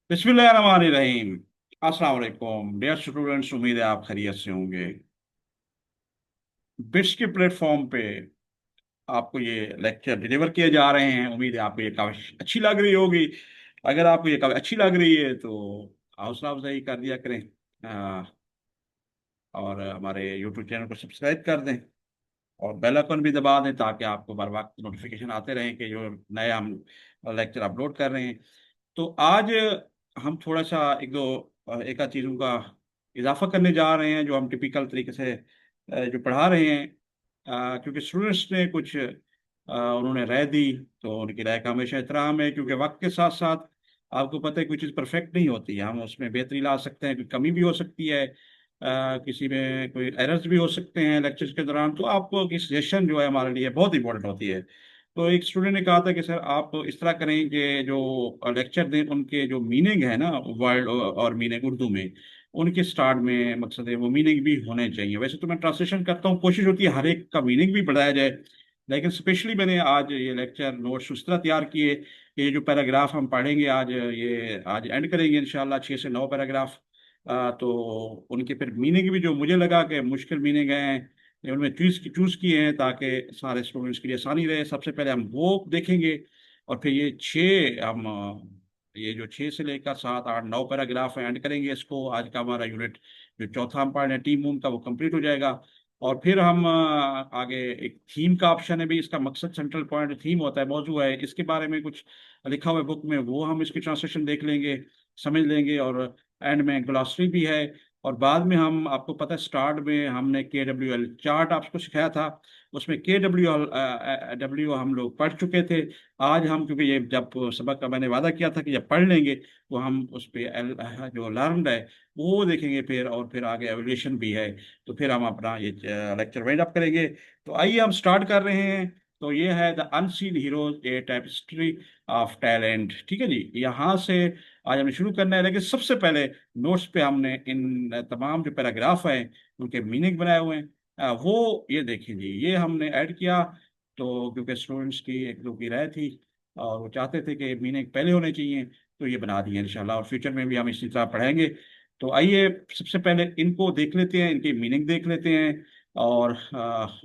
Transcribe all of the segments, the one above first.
बिस्मिल्लाहिर्रहमानिर्रहीम। अस्सलाम वालेकुम डियर स्टूडेंट्स, उम्मीद है आप खैरियत से होंगे। बिट्स के प्लेटफॉर्म पे आपको ये लेक्चर डिलीवर किए जा रहे हैं। उम्मीद है आपको ये काफ़ी अच्छी लग रही होगी। अगर आपको ये काफ़ी अच्छी लग रही है तो हौसला अफजाई कर दिया करें। आ, और हमारे यूट्यूब चैनल को सब्सक्राइब कर दें और बेल आइकन भी दबा दें ताकि आपको बर वक्त नोटिफिकेशन आते रहें कि जो नए हम लेक्चर अपलोड कर रहे हैं। तो आज हम थोड़ा सा एक दो एक आध चीज़ों का इजाफा करने जा रहे हैं जो हम टिपिकल तरीके से जो पढ़ा रहे हैं। क्योंकि स्टूडेंट्स ने कुछ उन्होंने राय दी तो उनकी राय का हमेशा एहतराम है, क्योंकि वक्त के साथ साथ आपको पता है कोई चीज़ परफेक्ट नहीं होती है। हम उसमें बेहतरी ला सकते हैं, कोई कमी भी हो सकती है, किसी में कोई एरर्स भी हो सकते हैं लेक्चर्स के दौरान। तो आपको की सजेशन जो है हमारे लिए बहुत इंपॉर्टेंट होती है। तो एक स्टूडेंट ने कहा था कि सर आप इस तरह करें कि जो लेक्चर दें उनके जो मीनिंग है ना, वर्ड और मीनिंग उर्दू में, उनके स्टार्ट में मकसद है वो मीनिंग भी होने चाहिए। वैसे तो मैं ट्रांसलेशन करता हूँ, कोशिश होती है हर एक का मीनिंग भी बढ़ाया जाए, लेकिन स्पेशली मैंने आज ये लेक्चर नोट्स उस तरह तैयार किए कि ये जो पैराग्राफ हम पढ़ेंगे आज, ये आज एंड करेंगे इंशाल्लाह 6 से 9 पैराग्राफ। तो उनके फिर मीनिंग भी जो मुझे लगा कि मुश्किल मीनिंग हैं ये उनमें चूज किए हैं ताकि सारे स्टूडेंट्स के लिए आसानी रहे। सबसे पहले हम वो देखेंगे और फिर ये छः हम ये जो 6 से लेकर 7 8 9 पैराग्राफ एंड करेंगे इसको। आज का हमारा यूनिट जो चौथा हम पढ़ रहे हैं टीम मून का, वो कंप्लीट हो जाएगा। और फिर हम आगे एक थीम का ऑप्शन है भी, इसका मकसद सेंट्रल पॉइंट थीम होता है, मौजू है, इसके बारे में कुछ लिखा हुआ है बुक में, वो हम इसकी ट्रांसलेशन देख लेंगे, समझ लेंगे। और एंड में ग्लॉसरी भी है। और बाद में हम, आपको पता है स्टार्ट में हमने KWL चार्ट आपको सिखाया था, उसमें KWL हम लोग पढ़ चुके थे। आज हम, क्योंकि ये जब सबक का मैंने वादा किया था कि जब पढ़ लेंगे तो हम उस पे जो लर्नड है वो देखेंगे फिर, और फिर आगे एवोल्यूशन भी है। तो फिर हम अपना ये लेक्चर वाइंड अप करेंगे। तो आइए हम स्टार्ट कर रहे हैं। तो ये है the unseen heroes a tapestry of talent. ठीक है जी, यहाँ से आज हमें शुरू करना है। लेकिन सबसे पहले नोट्स पे हमने इन तमाम जो पैराग्राफ हैं उनके मीनिंग बनाए हुए हैं। वो ये देखिए जी, ये हमने ऐड किया। तो क्योंकि स्टूडेंट्स की एक दो की राय थी और वो चाहते थे कि मीनिंग पहले होने चाहिए, तो ये बना दिए इंशाल्लाह, और फ्यूचर में भी हम इसी तरह पढ़ाएंगे। तो आइए सबसे पहले इनको देख लेते हैं, इनकी मीनिंग देख लेते हैं। और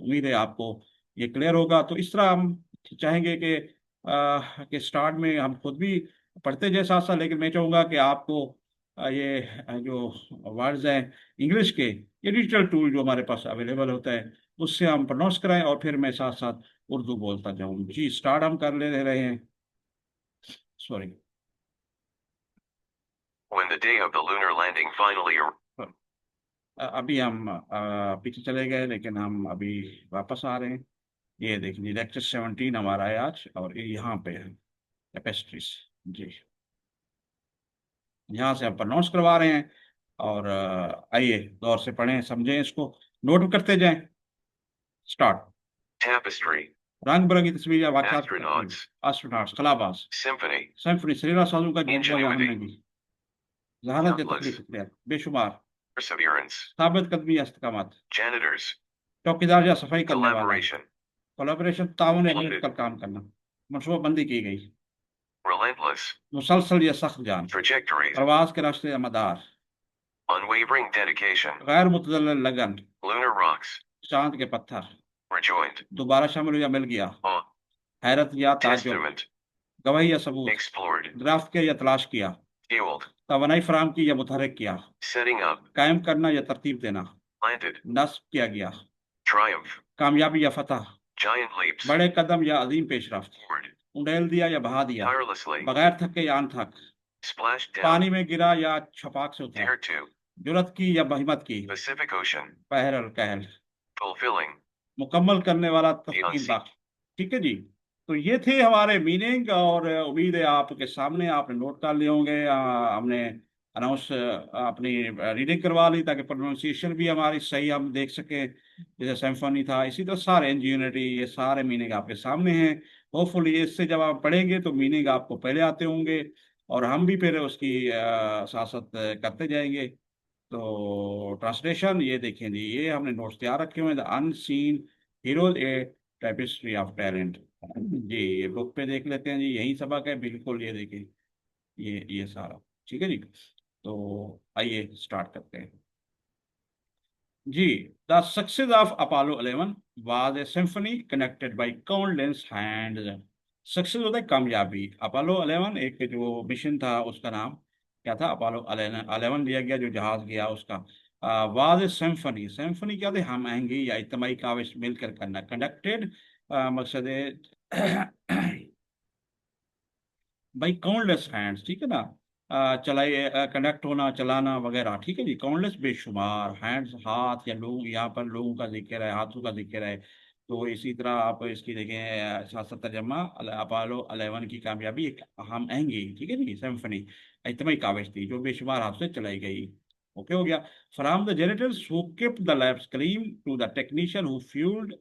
उम्मीद है आपको ये क्लियर होगा। तो इस तरह हम चाहेंगे कि स्टार्ट में हम खुद भी पढ़ते जाए साथ साथ, लेकिन मैं चाहूँगा कि आपको ये जो वर्ड्स हैं इंग्लिश के, ये डिजिटल टूल जो हमारे पास अवेलेबल होता है उससे हम प्रोनाउंस कराएं, और फिर मैं साथ साथ उर्दू बोलता जाऊँ जी। स्टार्ट हम कर ले रहे हैं। Sorry. When the day of the lunar landing finally अभी हम पीछे चले गए, लेकिन हम अभी वापस आ रहे हैं। ये देखिए लेक्चर 17 हमारा है आज, और ये यहाँ पे है कैपेस्ट्रीज जी। यहाँ से हम प्रोनाउंस करवा रहे हैं। और आइए गौर से पढ़ें, समझें, इसको नोट करते जाएं। स्टार्ट। tapestry, रंग बिरंगी तस्वीर या वाक्यात, astronauts, एस्ट्रोनॉट्स, खलाबाज, symphony, सिम्फनी, सरीरा साजों का झुंड यहाँ हमने ingenuity, की, जहालत या countless, तकलीफ इख्तियार, बेशुमार, perseverance, साबित कदमी या इस्तकामत, janitors, चौकीदार या सफाई करने वाला, collaboration, कोलाबोरेशन ताउन या included, मिलकर काम करना, मनसूबाबंदी की गई, relentless, मुसलसल या सख्त जान, trajectories, प्रवास के रास्ते या मदार, unwavering dedication, गैर मुतदल लगन, lunar rocks, चांद के पत्थर, rejoined, दोबारा शामिल या मिल गया, awe, हैरत या ताज्जुब, testament, गवाही या सबूत, explored, ड्राफ्ट किया या तलाश किया, fueled, तवानाई फराम की या मुतहरक किया, setting up, कायम करना या तरतीब देना, planted, नस्ब किया गया, triumph, कामयाबी या फतह, giant leaps, बड़े कदम या अजीम पेशरफ्त, forward, उंडेल दिया या बहा दिया, tirelessly, बगैर थके या अनथक, splashed down, पानी में गिरा या छपाक से उतरा, dare to, जुरत की या बहिमत की, Pacific Ocean, पहल कहल, fulfilling, मुकम्मल करने वाला, the तस्कीन unseen. बख्श। ठीक है जी। तो ये थे हमारे मीनिंग, और उम्मीद है आपके सामने आपने नोट कर लिए होंगे। हमने अनाउंस अपनी रीडिंग करवा ली ताकि प्रोनाउंसिएशन भी हमारी सही हम देख सकें। जैसे सिम्फनी था, इसी तरह सारे इंजीनियरिटी, ये सारे मीनिंग आपके सामने हैं। होपफुली इससे जब आप पढ़ेंगे तो मीनिंग आपको पहले आते होंगे, और हम भी फिर उसकी साथ साथ करते जाएंगे। तो ट्रांसलेशन ये देखें जी, ये हमने नोट्स तैयार रखे हुए हैं, the unseen heroes a tapestry of talent जी। ये बुक पे देख लेते हैं जी, यही सबक है बिल्कुल। ये देखिए, ये सारा ठीक है जी। तो आइए स्टार्ट करते हैं जी। The success of Apollo 11 was a symphony connected by countless hands. Success होता है कामयाबी। अपोलो 11 एक जो मिशन था उसका नाम क्या था, अपोलो 11 लिया गया जो जहाज गया उसका। वाज ए सिम्फनी, सिम्फनी क्या थे, हम आएंगे या इज्तिमाई काविश मिलकर करना, कंडक्टेड मकसद है भाई काउंटलेस हैंड्स, ठीक है ना। चलाइए, कनेक्ट होना, चलाना वगैरह, ठीक है जी। काउंटलेस बेशुमार हैंड्स, हाथ या लोग, यहाँ पर लोगों का जिक्र है, हाथों का जिक्र है। तो इसी तरह आप इसकी देखें साथ तर्जमा, अपोलो 11 की कामयाबी एक अहम अहंगी, ठीक है जी, सिम्फनी इज्तिमाई काविश थी जो बेशुमार हाथ से चलाई गई। ओके हो गया। From the generators who kept the labs clean to the technician who fueled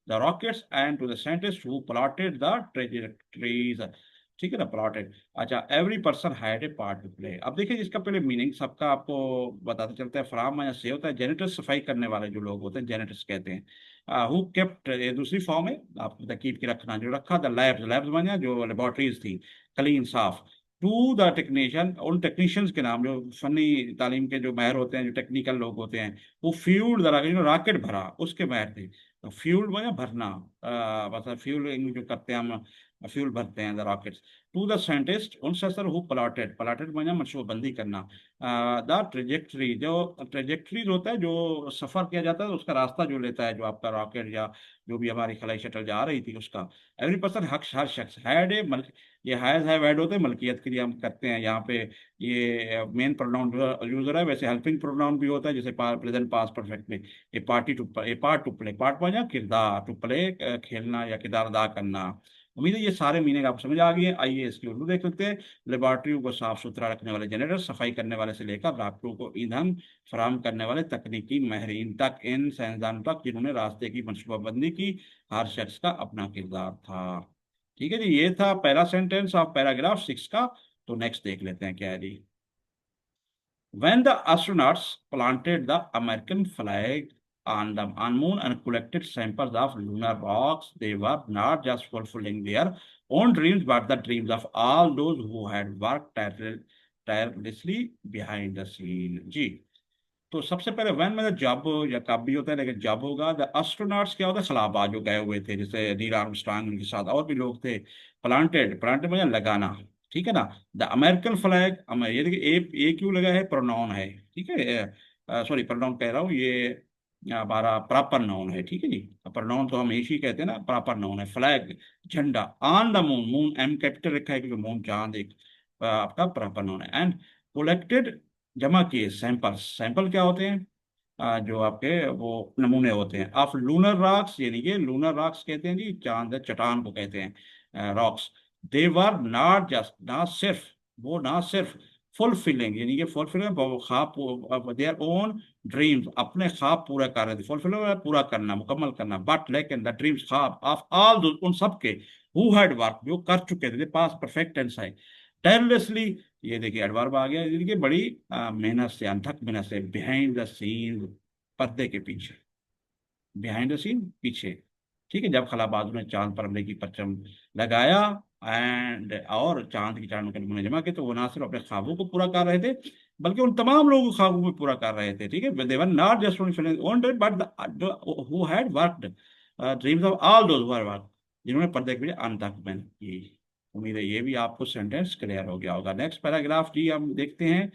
the rockets and to the scientists who plotted the trajectories, ठीक है ना, प्लॉटेड। अच्छा, every person had a part to play. अब देखिए इसका पहले meaning सबका आपको बताते चलता है। फ्राम या से होता है जेनेटर्स, सफाई करने वाले जो लोग होते हैं जेनेटर्स कहते हैं। हु केप्ट, ये दूसरी फॉर्म है, आप कीप के रखना, जो रखा द लैब्स, लैब्स माने जो लेबोरेटरीज थी, क्लीन साफ। टू द टेक्नीशियन, उन टेक्नीशियंस के नाम जो फनी तालीम के जो माहिर होते हैं, जो टेक्निकल लोग होते हैं। वो फ्यूल द रॉकेट, जो रॉकेट भरा उसके माहिर थे। तो फ्यूल माने भरना, मतलब फ्यूल जो करते हैं हम, फ्यूल भरते हैं the rockets. To the scientist, उन सर हु प्लॉटेड, प्लॉटेड माने मनसूबाबंदी करना। द ट्रेजेक्टरी, जो ट्रेजेक्टरी होता है जो सफर किया जाता है उसका रास्ता जो लेता है जो आपका रॉकेट या जो भी हमारी खलाई शटल जा रही थी उसका। एवरी पर्सन, हक हर शख्स, हैड ए मल्क, ये हैज ऐड होते हैं मलकियत के लिए हम करते हैं यहाँ पे। ये मेन प्रोनाउन यूजर है, वैसे हेल्पिंग प्रोनाउन भी होता है जैसे प्रेजेंट पास परफेक्ट में। A party to, a part to play, part माने किरदार, टू प्ले खेलना या किरदार अदा करना। उम्मीद है ये सारे मीनिंग आपको समझ आ गए हैं। आइए इसकी उर्दू देख लेते हैं। लेबॉर्ट्रियों को साफ सुथरा रखने वाले जनरेटर, सफाई करने वाले से लेकर रास्तों को ईंधन फराहम करने वाले तकनीकी माहिरीन तक, इन साइंसदानों तक जिन्होंने रास्ते की मनसूबाबंदी की, हर शख्स का अपना किरदार था। ठीक है जी, ये था पहला सेंटेंस ऑफ पैराग्राफ 6 का। तो नेक्स्ट देख लेते हैं क्या है जी। When the astronauts planted the American flag on the moon and collected samples of lunar rocks, they were not just fulfilling their own dreams, but the dreams of all those who had worked tirelessly behind the scene. जी। तो सबसे पहले van में जब या कब भी होता है, लेकिन जब होगा द एस्ट्रोनॉट्स क्या होता है, खलाबाज जो गए हुए थे, जैसे नील आर्मस्ट्रांग उनके साथ और भी लोग थे। प्लांटेड, प्लांटेड मतलब लगाना, ठीक है ना। द अमेरिकन फ्लैग, ये देखिए ए क्यों लगा है, प्रोनाउन है, ठीक है। सॉरी, प्रोनाउन कह रहा हूँ, ये हमारा प्रॉपर नाउन है, ठीक है जी। प्रोनाउन तो हम एक ही कहते हैं ना, प्रॉपर नाउन है। फ्लैग झंडा, on the moon, moon M capital रखा है क्योंकि मून चांद एक आपका प्रॉपर नाउन है। एंड कलेक्टेड, जमा किए, सैंपल्स, सैंपल क्या होते हैं, जो आपके वो नमूने होते हैं। ऑफ लूनर रॉक्स, यानी कि लूनर रॉक्स कहते हैं जी, चांद चट्टान को कहते हैं rocks. They were not just, ना सिर्फ, वो ना सिर्फ फुलफिलिंग, यानी कि फुलफिलिंग ख्वाब, देयर ओन ड्रीम्स, अपने ख्वाब पूरा कर रहे थे। फुलफिलिंग पूरा करना, मुकम्मल करना। बट लेकिन द ड्रीम्स, ख्वाब ऑफ ऑल उन सब के, हु हैड वर्क, जो कर चुके थे, पास परफेक्ट टेंस है। tirelessly, ये देखिए एडवर्ब आ गया, ये देखिए बड़ी मेहनत से, अनथक मेहनत से। बिहाइंड द सीन, पर्दे के पीछे, बिहाइंड द सीन पीछे, ठीक है। जब खलाबाजों ने चांद पर अमरीकी परचम लगाया एंड और चांद की चांद के नमूने जमा के, तो वो ना सिर्फ अपने ख्वाबों को पूरा कर रहे थे बल्कि उन तमाम लोगों को ख्वाबों को पूरा कर रहे थे, ठीक है। They were not just own but who had worked dreams of all those who had worked, जिन्होंने पर्दे के पीछे अंत तक मेहनत की। उम्मीद है ये भी आपको सेंटेंस क्लियर हो गया होगा। नेक्स्ट पैराग्राफ जी हम देखते हैं।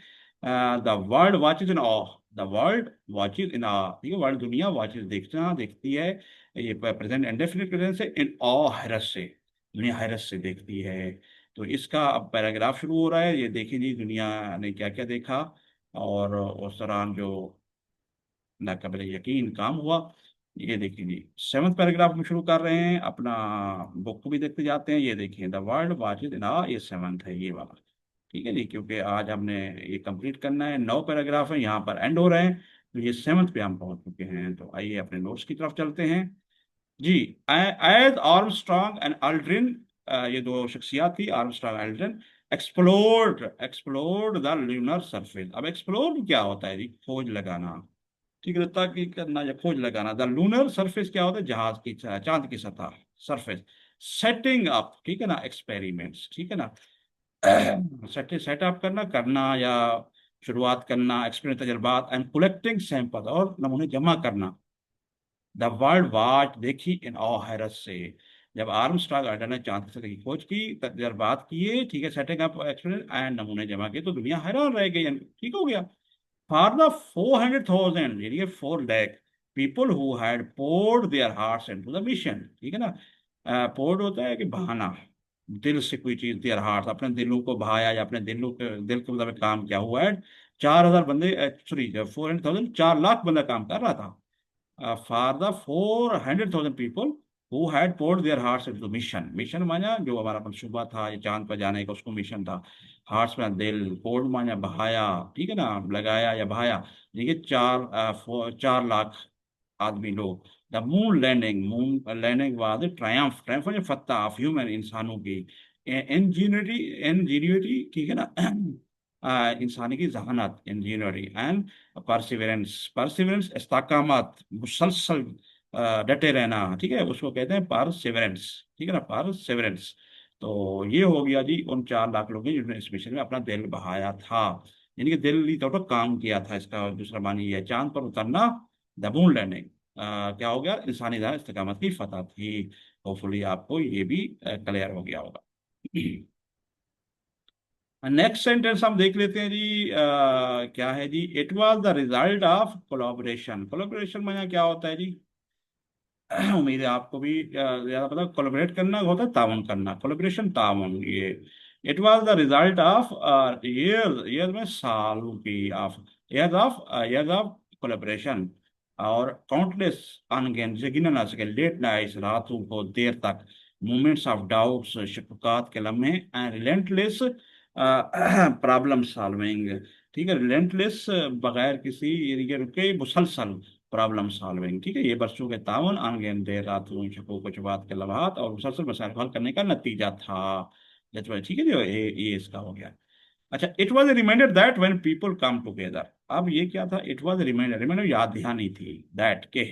The world watches in awe, the world watches in awe, ठीक है, वर्ल्ड दुनिया वॉचेज देखना, देखती है। ये प्रेजेंट इंडेफिनिट प्रेजेंट से, इन ऑ हैरत से, दुनिया हैरत से देखती है। तो इसका अब पैराग्राफ शुरू हो रहा है। ये देखिए जी, दुनिया ने क्या क्या देखा और उस दौरान जो नाकाबिल यकीन काम हुआ। ये देखिए जी, 7th पैराग्राफ में शुरू कर रहे हैं अपना। बुक को भी देखते जाते हैं। ये देखिए, द वर्ल्ड वॉचेज इन आ, ये 7th है ये वाला, ठीक है जी। क्योंकि आज हमने ये कंप्लीट करना है, 9 पैराग्राफ है, यहाँ पर एंड हो रहे हैं। तो ये 7th पे हम पहुंच चुके हैं। तो आइए अपने नोट्स की तरफ चलते हैं जी। एज आर्मस्ट्रांग एंड अल्ड्रिन, ये दो शख्सियात थी, Armstrong Aldrin, explored the lunar surface. अब एक्सप्लोर क्या होता है जी, खोज लगाना, ठीक है, ताकि करना या खोज लगाना। द लूनर सरफेस क्या होता है, जहाज की चांद की सतह, सरफेस। सेटिंग अप, ठीक है ना, एक्सपेरिमेंट्स, ठीक है ना। सेटअप करना करना या शुरुआत करना, एक्सपीरियंस तजर्बात, एंड कलेक्टिंग सैंपल, और नमूने जमा करना। द वर्ल्ड वाच देखी इन ऑ हैरत से, जब आर्मस्ट्रांग ने चांद की सतह की खोज की, तजर्बात किए, ठीक है, सेटिंग अप एक्सपीरियंस एंड नमूने जमा किए, तो दुनिया हैरान रह गई, ठीक हो गया। फॉर द 400,000, यानी कि 4 lakh people who had poured their hearts into the mission, ठीक है ना, पोर्ड होता है कि बहाना, दिल से कोई चीज, देयर हार्ट, अपने दिलों को बहाया या अपने दिल के मुताबिक काम किया हुआ है। 4,000 बंदे, सॉरी 400,000, 4 लाख बंदा काम कर रहा था। For the 400,000 people who had poured their hearts into mission, mission माना जो हमारा मनसूबा था ये चांद पर जाने का, उसको मिशन था। हार्ट्स में दिल, पोर्ड माना बहाया, ठीक है ना, लगाया या बहाया। देखिए 4 लाख आदमी लोग। The moon landing, moon landing was triumph, triumph फतह ऑफ ह्यूमन, इंसानों की इंजीनियरिटी, इंजीनियरिटी, ठीक है ना, इंसानी की जहानत, इंजीनियरिटी, एंड परसिवरेंस, परसिवरेंस इस्ताकामत, मुसलसल डटे रहना, ठीक है, उसको कहते हैं परसिवरेंस, ठीक है ना, परसिवरेंस। तो ये हो गया जी उन 4 लाख लोगों ने जिन्होंने इस मिशन में अपना दिल बहाया था, यानी कि दिली तौर पर काम किया था। इसका दूसरा मानी ये है, चांद पर उतरना, द मून लैंडिंग, क्या हो गया, इंसानी जहां इस्तेकामत की फतह थी। होपफुली आपको ये भी क्लियर हो गया होगा। नेक्स्ट सेंटेंस हम देख लेते हैं जी, क्या है जी, it was the result of collaboration, collaboration में क्या होता है जी, उम्मीद है आपको भी ज्यादा पता, कोलैबोरेट करना होता है ताउन करना, कोलैबोरेशन ताउन, ये it was the result of years, year में सालों की, ऑफ ईयर्स ऑफ कोलैबोरेशन, और काउंटलेस अनगिनत गिने ना सके लेट नाइट्स, रातों को देर तक, मोमेंट्स ऑफ डाउट्स, शफ़क़ात के लम्हे, एंड रिलेंटलेस प्रॉब्लम सॉल्विंग, ठीक है, रिलेंटलेस, बगैर किसी ये रुके, मुसलसल प्रॉब्लम सॉल्विंग, ठीक है, ये बच्चों के ताउन अनगिनत देर रातों, शकों कुछ बात के लम्हात और मुसलसल मसाइल हल करने का नतीजा था। ठीक है जी, ये इसका हो गया। अच्छा, it was a reminder that when people come together, अब ये क्या था, it was a reminder, reminder याद दहानी थी, दैट के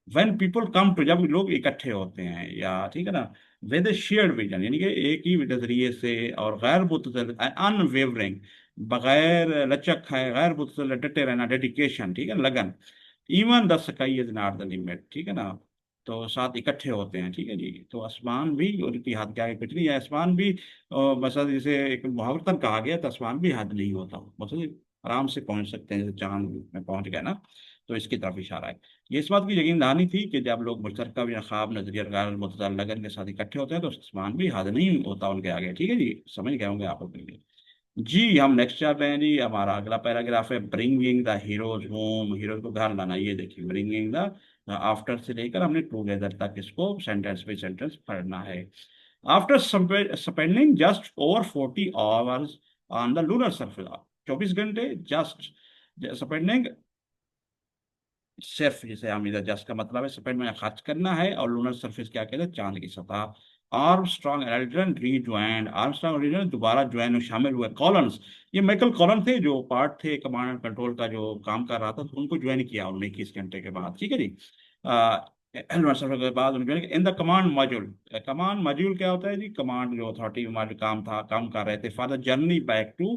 व्हेन पीपल कम टू, जब लोग इकट्ठे होते हैं, या ठीक है ना, विद शेयर्ड विजन, यानी कि एक ही नजरिए से, और गैर मुतज़िल अनवेवरिंग, बगैर लचक है, गैर मुतज़िल डटे रहना, डेडिकेशन, ठीक है, लगन, even the sky is not the limit, ठीक है ना, तो साथ इकट्ठे होते हैं, ठीक है जी, तो आसमान भी उनकी हद के आगे कुछ नहीं है, आसमान भी मतलब जैसे एक मुहावरतन कहा गया, तो आसमान भी हद नहीं होता, मतलब आराम से पहुंच सकते हैं, जैसे चांद में पहुंच गए ना, तो इसकी तरफ इशारा है। ये इस बात की यकीन दहानी थी कि जब लोग मुश्तरका या ख्वाब नजरिया गैर मुतज़ाल लगन के साथ इकट्ठे होते हैं, तो आसमान भी हद नहीं होता उनके आगे, ठीक है जी, समझ गए होंगे आप लोग। जी हम नेक्स्ट चल रहे हैं जी, हमारा अगला पैराग्राफ है, bringing the heroes home, heroes को घर लाना, ये देखिए, ब्रिंगिंग द, आफ्टर से लेकर हमने टूगेदर तक इसको सेंटेंस बाई सेंटेंस पढ़ना है। After spending just over 40 hours on the lunar surface, 24 घंटे जस्ट, स्पेंडिंग सिर्फ, जिसे हम इधर जस्ट का मतलब है स्पेंड में खर्च करना है, और लूनर सरफेस क्या कहते हैं, चांद की सतह। आर्मस्ट्रांग एंड एल्ड्रन रीज्वाइंड, आर्मस्ट्रांग और एल्ड्रन दोबारा ज्वाइन और शामिल हुए, कॉलन्स, ये माइकल कॉलन थे जो पार्ट थे कमांड एंड कंट्रोल का जो काम कर रहा था, तो उनको ज्वाइन किया उन्होंने 21 घंटे के बाद, ठीक है जी, लूनर सरफेस के बाद उन्होंने in the command module, command module क्या होता है जी, कमांड जो अथॉरिटी हमारे काम था, काम कर रहे थे, for the journey back to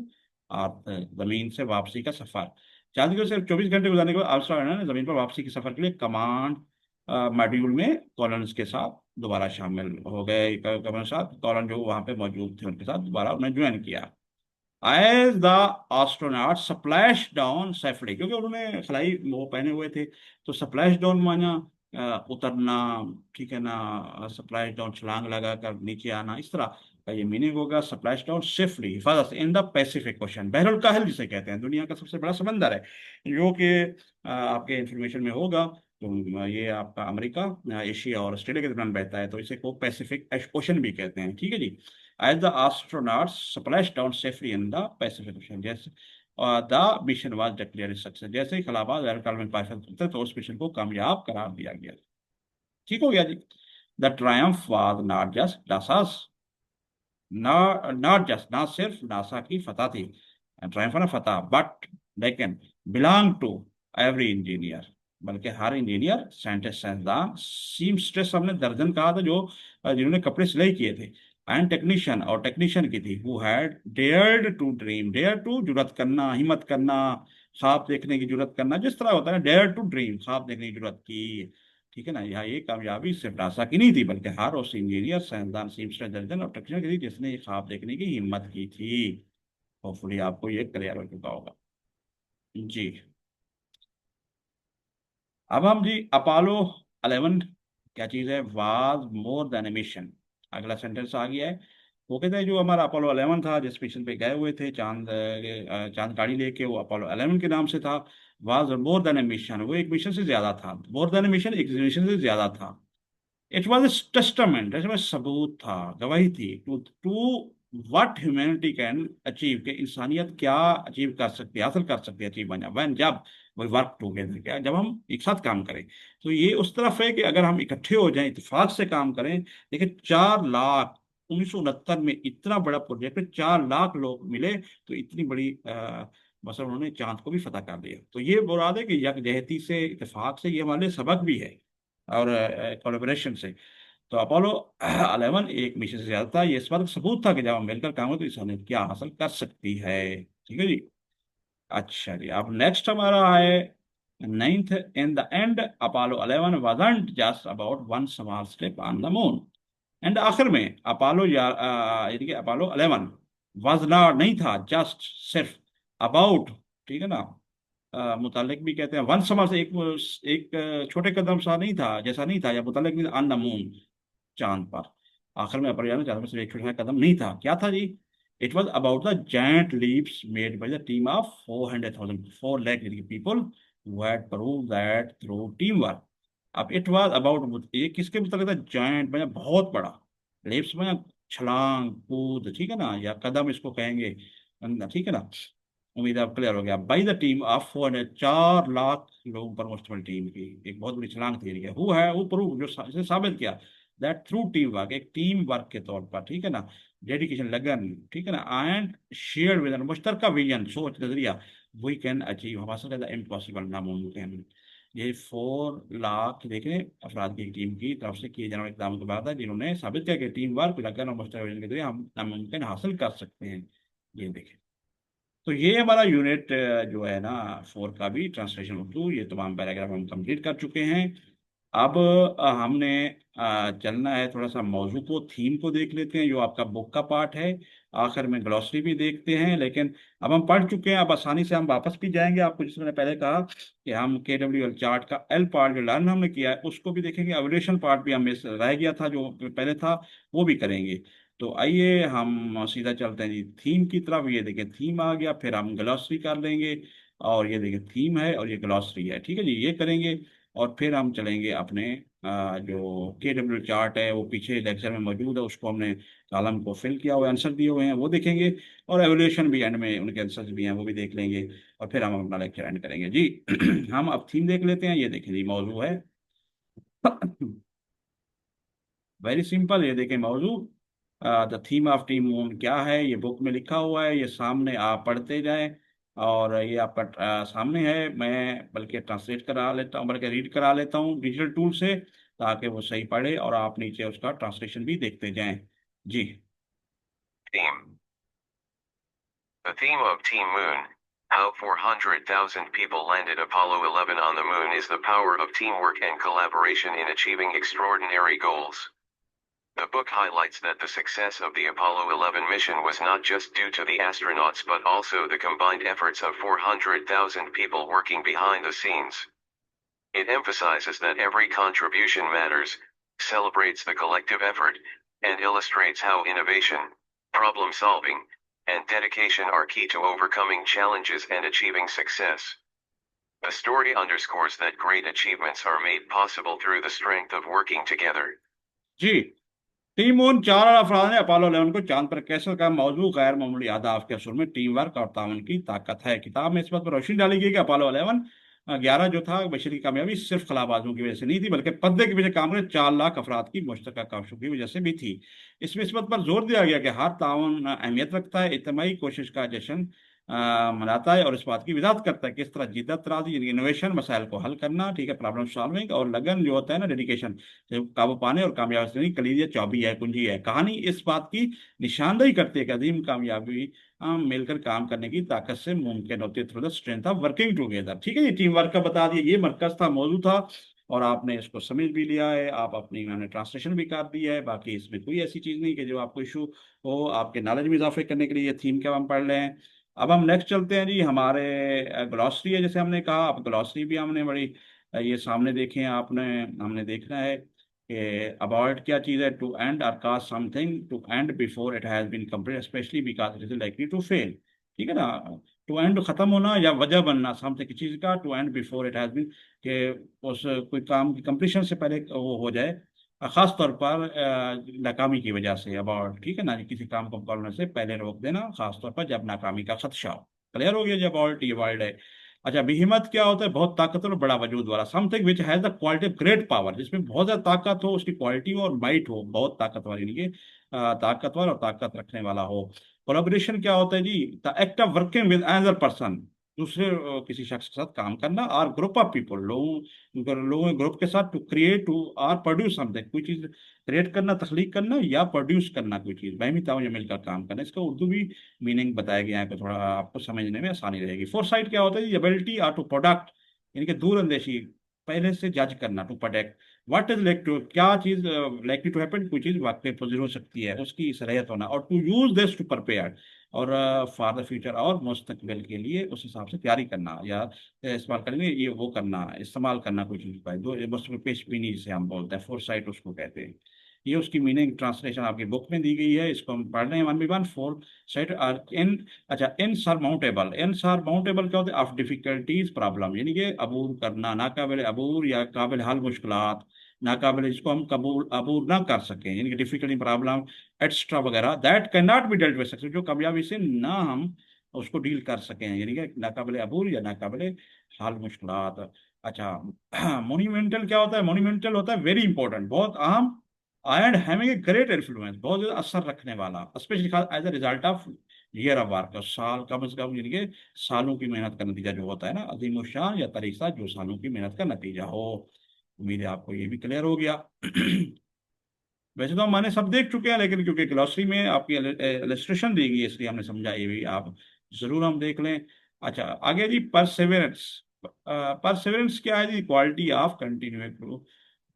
earth, जमीन से वापसी का सफर। चांद को सिर्फ 24 घंटे गुजारने के बाद आर्मस्ट्रांग ने जमीन पर वापसी के सफर के लिए कमांड मॉड्यूल में कॉलन्स के साथ दोबारा शामिल हो गए, कॉलन साथ, कॉलन जो वहां पे मौजूद थे उनके साथ दोबारा उन्हें ज्वाइन किया। As the astronaut splash down safely, क्योंकि उन्होंने खलाई वो पहने हुए थे, तो स्प्लैश डाउन माना उतरना, ठीक है ना, स्प्लैश डाउन छलांग लगा कर नीचे आना, इस तरह का ये मीनिंग होगा, स्प्लैश डाउन सेफली, हिफाजत इन द पैसिफिक ओशन, बहरुल काहिल जिसे कहते हैं, दुनिया का सबसे बड़ा समंदर है, जो कि आपके इंफॉर्मेशन में होगा, तो ये आपका अमेरिका, एशिया और ऑस्ट्रेलिया के दरमियान बहता है, तो इसे को पैसिफिक ओशन भी कहते हैं, ठीक है जी। As the astronauts splashed down safely in the Pacific Ocean, जैसे the mission was declared a success, जैसे ही खलाबाज एयरकाल में पास होते तो उस मिशन को कामयाब करार दिया गया, ठीक हो गया जी। The triumph was not just NASA's, not just, ना सिर्फ नासा की फतह थी, ट्रायम्फ ना फतह, बट लेकिन बिलोंग टू एवरी इंजीनियर, बल्कि हर इंजीनियर, साइंटिस्ट, साइंसदान, सीमस्ट्रेस हमने दर्जन कहा था जो जिन्होंने कपड़े सिलाई किए थे, एंड टेक्नीशियन, और टेक्नीशियन की थी, who had dared to dream, dare to जुरत करना, हिम्मत करना, ख्वाब देखने की जुरत करना, जिस तरह होता है डेयर टू ड्रीम, ख्वाब देखने की जुरत की। ठीक है ना, यहाँ ये कामयाबी सिर्फ नासा की नहीं थी, बल्कि हर उस इंजीनियर, साइंसदान, सीमस्टर, दर्जन और टेक्नीशियन की थी जिसने ये ख्वाब देखने की हिम्मत की थी। होपफुली आपको ये क्लियर हो चुका होगा। जी। अब हम जी अपोलो 11 क्या चीज़ है, was more than A mission. अगला सेंटेंस आ गया है। वो कहते हैं जो हमारा अपोलो 11 था, जिस मिशन पे गए हुए थे चांद, चांद गाड़ी लेके, वो अपोलो 11 के नाम से था। Was more than A mission, वो एक मिशन से ज्यादा था। मोर देन ए मिशन, एक मिशन से ज्यादा था। इट वॉज टेस्टामेंट, इसमें सबूत था, गवाही थी, to what humanity can achieve, के इंसानियत क्या अचीव कर सकती है, हासिल कर सकती है, अचीव बना वैन, जब वी वर्क टुगेदर, क्या जब हम एक साथ काम करें। तो ये उस तरफ है कि अगर हम इकट्ठे हो जाएं, इत्तेफाक से काम करें। देखिए 4 लाख, 1969 में इतना बड़ा प्रोजेक्ट में 4 लाख लोग मिले, तो इतनी बड़ी मतलब उन्होंने चांद को भी फतह कर दिया। तो ये मुराद है कि यकजहती से, इत्तेफाक से, ये हमारे लिए सबक भी है, और कोलेबोरेशन से। तो अपोलो 11 एक मिशन से ज्यादा था। ये इस बात का सबूत था कि जब हम मिलकर काम हो तो इंसानियत क्या हासिल कर सकती है। ठीक है जी। अच्छा जी, अब नेक्स्ट हमारा है ninth. In the end Apollo 11 wasn't just about one small step on the moon. And आखिर में अपोलो, यानी कि अपोलो 11 वाज नॉट, नहीं था, जस्ट सिर्फ, अबाउट, ठीक है ना, मुतालिक भी कहते हैं, वन स्मॉल से, एक छोटे कदम सा नहीं था, जैसा नहीं था, या मुतालिक नहीं था, ऑन द मून, चांद पर। आखिर में अपर यानी चांद पर सिर्फ एक छोटा सा कदम नहीं था, क्या था जी? It was about the giant leaps made by the team of 400,000, 4 lakh people, who had proved that through teamwork। अब इट वाज अबाउट, ये किसके मतलब था, जायंट मतलब बहुत बड़ा, लीप्स मतलब छलांग, कूद, ठीक है ना, या कदम इसको कहेंगे, ठीक है ना। उम्मीद है आप क्लियर हो गया। By the team of 4 lakh लोगों पर मुश्तमिल टीम की एक बहुत बड़ी छलांग थी, है वो, है वो प्रूव, जो जिसे साबित किया दैट थ्रू टीम वर्क, एक टीम वर्क के तौर पर, ठीक है ना, डेडिकेशन, लगन, ठीक है ना, एंड शेयर्ड विजन, मुश्तरका विजन, सोच, नजरिया, वी कैन अचीव, हम हासिल करना इम्पॉसिबल, नामुमकिन। ये 4 लाख देखें अफराद की एक टीम की तरफ से किए जाने वाले इकदाम के बाद है, जिन्होंने साबित किया कि टीम वर्क, लगन और मुश्तरका विजन के जरिए हम नामुमकिन हासिल कर सकते हैं। ये देखें। तो ये हमारा यूनिट जो है ना 4 का भी ट्रांसलेशन उर्दू, ये तमाम पैराग्राफ हम कंप्लीट कर चुके हैं। अब हमने चलना है थोड़ा सा मौजू को, थीम को देख लेते हैं, जो आपका बुक का पार्ट है। आखिर में ग्लॉसरी भी देखते हैं, लेकिन अब हम पढ़ चुके हैं, अब आसानी से हम वापस भी जाएंगे। आपको जिस मैंने पहले कहा कि हम KWL चार्ट का एल पार्ट जो लर्न हमने किया है उसको भी देखेंगे, एवोल्यूशन पार्ट भी हमें रह गया था जो पहले था, वो भी करेंगे। तो आइए हम सीधा चलते हैं जी थीम की तरफ। ये देखिए थीम आ गया, फिर हम ग्लॉसरी कर लेंगे, और ये देखिए थीम है और ये ग्लॉसरी है, ठीक है जी, ये करेंगे। और फिर हम चलेंगे अपने जो KW चार्ट है, वो पीछे लेक्चर में मौजूद है, उसको हमने कॉलम को फिल किया हुआ है, आंसर दिए हुए हैं, वो देखेंगे। और एवोल्यूशन भी एंड में उनके आंसर्स भी हैं, वो भी देख लेंगे। और फिर हम अपना लेक्चर एंड करेंगे जी। हम अब थीम देख लेते हैं। ये देखें जी मौजू है। वेरी सिंपल, ये देखें मौजू, the theme of team moon क्या है, ये बुक में लिखा हुआ है, ये सामने आप पढ़ते जाएं। और ये आपका सामने है, मैं बल्कि ट्रांसलेट करा लेता हूँ, बल्कि रीड करा लेता हूँ डिजिटल टूल से, ताकि वो सही पढ़े और आप नीचे उसका ट्रांसलेशन भी देखते जाएं जी। Theme. The theme of Team Moon, how 400,000 people landed Apollo 11 on the moon, is the power of teamwork and collaboration in achieving extraordinary goals. The book highlights that the success of the Apollo 11 mission was not just due to the astronauts but also the combined efforts of 400,000 people working behind the scenes. It emphasizes that every contribution matters, celebrates the collective effort, and illustrates how innovation, problem solving, and dedication are key to overcoming challenges and achieving success. The story underscores that great achievements are made possible through the strength of working together. जी, team उन 4 अफराद ने Apollo 11 को चांद पर कैसे का मौजू गैर मामूली अहदाफ के असूल में टीम वर्क और ताउन की ताकत है। किताब में इस बात पर रोशनी डाली गई कि अपोलो 11 जो था, बशरी कामयाबी सिर्फ खलाबाजों की वजह से नहीं थी, बल्कि पर्दे के पीछे काम करने 4 लाख अफराद की मुश्तरका काविशों की वजह से भी थी। इसमें इस बात पर जोर दिया गया कि हर ताउन अहमियत रखता है, इज्तिमाई कोशिश का जश्न मनाता है और इस बात की वजाहत करता है कि इस तरह जिद्दत राजी यानी इनोवेशन, मसाइल को हल करना, ठीक है, प्रॉब्लम सॉल्विंग, और लगन जो होता है ना, डेडिकेशन, जो काबू पाने और कामयाबी कलीदिया चाबी है, कुंजी है। कहानी इस बात की निशानदेही करती है कि अजीम कामयाबी मिलकर काम करने की ताकत से मुमकिन होती है, through the strength of working together. ठीक है, ये टीम वर्क का बता दिया, ये मरकज था, मौजू था, और आपने इसको समझ भी लिया है, आप अपनी मैंने ट्रांसलेशन भी कर दी है। बाकी इसमें कोई ऐसी चीज़ नहीं कि जो आपको इशू हो, आपके नॉलेज में इजाफे करने के लिए ये थीम क्या हम पढ़ रहे हैं। अब हम नेक्स्ट चलते हैं जी, हमारे ग्लॉसरी है, जैसे हमने कहा। अब ग्लॉसरी भी हमने बड़ी ये सामने देखे हैं आपने, हमने देखना है कि अवॉइड क्या चीज़ है, टू एंड और cause something to and before it has been complete specially because it is likely to fail. ठीक है ना, टू एंड खत्म होना या वजह बनना समथिंग किसी चीज़ का, to and before it has been, कि उस कोई काम की कंप्लीशन से पहले वो हो जाए, खास तौर पर नाकामी की वजह से अबाउट। ठीक है ना, किसी काम को करने से पहले रोक देना, खास तौर पर जब नाकामी का खदशा हो। क्लियर हो गया, जब अबाउट ये वर्ड है। अच्छा, बेहिम्मत क्या होता है, बहुत ताकतवर और बड़ा वजूद वाला, something which has the quality of great power, जिसमें बहुत ज्यादा ताकत हो, उसकी क्वालिटी हो और माइट हो, बहुत ताकतवर, यानी कि ताकतवर और ताकत रखने वाला हो। कोलैबोरेशन क्या होता है जी, the act of working with another person, दूसरे किसी शख्स के साथ काम करना, और ग्रुप ऑफ पीपल, लोगों ग्रुप के साथ, टू क्रिएट टू और प्रोड्यूस समथिंग, कोई चीज क्रिएट करना, तख्लीक करना या प्रोड्यूस करना कोई चीज, बहमी ताऊ मिलकर काम करना। इसका उर्दू भी मीनिंग बताया गया है, तो थोड़ा आपको समझने में आसानी रहेगी। फोरसाइट क्या होता है, एबिलिटी आर टू प्रोडक्ट, यानी कि दूरंदेशी, पहले से जज करना, to product what is like to, क्या चीज लाइकली टू हैपन, कोई चीज वाकई पॉजिटिव हो सकती है, उसकी सलाहियत होना, और to use this to prepare, और फॉर द फ्यूचर, और मुस्तकबिल के लिए उस हिसाब से तैयारी करना, या इस्तेमाल करेंगे ये वो करना, इस्तेमाल करना कोई चीज़ का, दो बस पेशबीनी जिसे हम बोलते हैं, फोरसाइट उसको कहते हैं। ये उसकी मीनिंग ट्रांसलेशन आपकी बुक में दी गई है, इसको हम पढ़ रहे हैं one by one. Foresight are in, अच्छा, इनसरमाउंटेबल, इनसरमाउंटेबल क्या होता है, ऑफ डिफिकल्टीज प्रॉब्लम, यानी कि अबूर करना, नाकाबिल अबूर या काबिल हल मुश्किलात, नाकाबिल जिसको हम कबूल अबूर ना कर सकें, यानी कि डिफिकल्टी प्रॉब्लम एक्स्ट्रा वगैरह, that can not be dealt with success, जो कामयाबी से ना हम उसको डील कर सकें, यानी कि नाकाबिल अबूर या नाकाबिल हाल मुश्किलात। अच्छा, मोन्यूमेंटल क्या होता है, मोन्यूमेंटल होता है वेरी इंपॉर्टेंट, बहुत अहम, and having a great influence, बहुत ज्यादा असर रखने वाला, especially as a result of year of work, साल कम से कम, यानी कि सालों की मेहनत का नतीजा जो होता है ना, अजीम शान या तरीसा, जो सालों की मेहनत का नतीजा हो। उम्मीद है आपको ये भी क्लियर हो गया। वैसे तो हम माने सब देख चुके हैं, लेकिन क्योंकि ग्लॉसरी में आपकी इलस्ट्रेशन दी गई है, इसलिए हमने समझा ये भी आप जरूर हम देख लें। अच्छा, आगे जी, परसेवरेंस। परसेवरेंस क्या है जी, quality of continue to